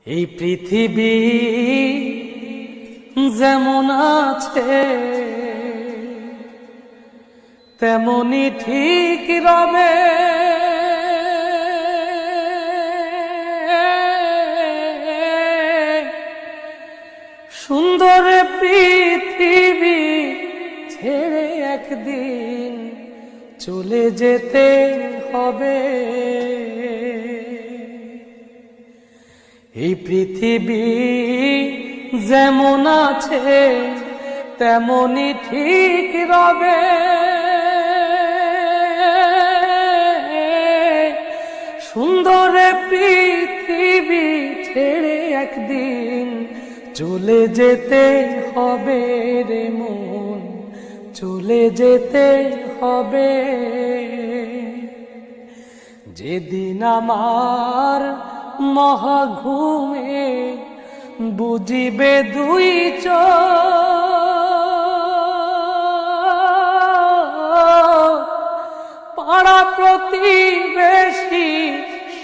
এই পৃথিবী যেমন আছে তেমনি ঠিক রবে, সুন্দর পৃথিবী ছেড়ে একদিন চলে যেতে হবে। এই পৃথিবী যেমন আছে তেমনি ঠিক রবে, সুন্দর পৃথিবী ছেড়ে একদিন চলে যেতে হবে রে মন, চলে যেতে হবে। যেদিন আমার মহাঘুমে বুঝিবে দুই চোখ, পাড়া প্রতিবেশী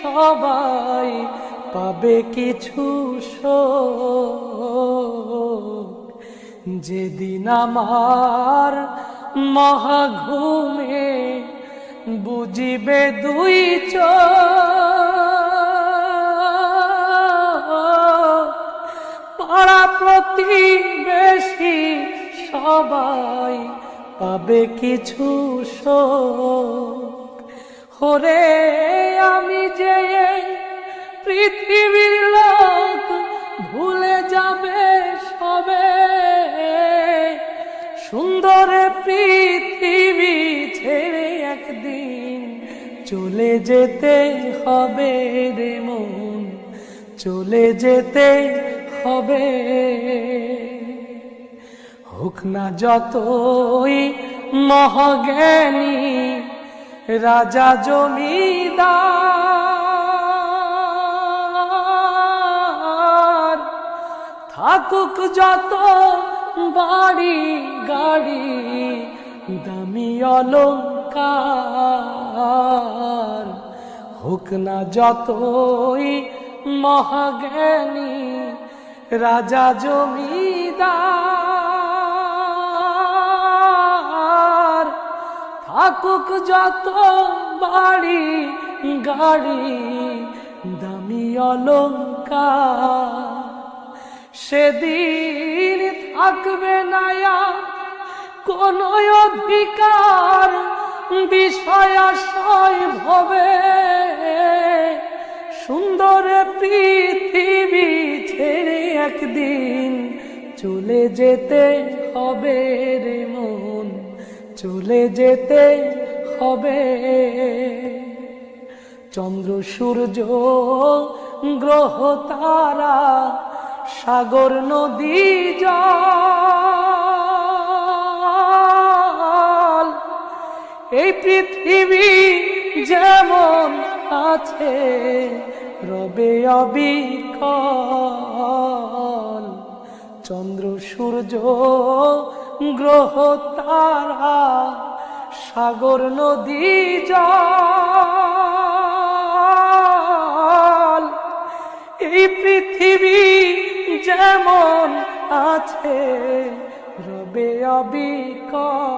সবাই পাবে কিছু শোক। যেদিন আমার মহাঘুমে বুঝিবে দুই চোখ, পাড়া প্রতিবেশী সবাই পাবে কিছু শোক। ওরে আমি যে পৃথিবীর লোক ভুলে যাবে সবে, সুন্দর পৃথিবী ছেড়ে একদিন চলে যেতে হবে রে মন, চলে যেতে হবে। হোক না যতই মহাজ্ঞানী রাজা জমিদার, থাকুক যত বাড়ি গাড়ি দামি অলংকার, হোক না যতই মহাজ্ঞানী রাজা জমিদার, থাকুক যত বাড়ি গাড়ি দামি অলংকার, সেদিন থাকবে না কোন অধিকার বিষয়াশয় ভবে। সুন্দর পৃথিবী ছেড়ে একদিন চলে যেতে হবে রে মন, চলে যেতে হবে। চন্দ্র সূর্য গ্রহ তারা সাগর নদী জল, এই পৃথিবী যেমন আছে রবে অবিকল। চন্দ্র সূর্য গ্রহ তারা সাগর নদী জল, এই পৃথিবী যেমন আছে রবে অবিকল।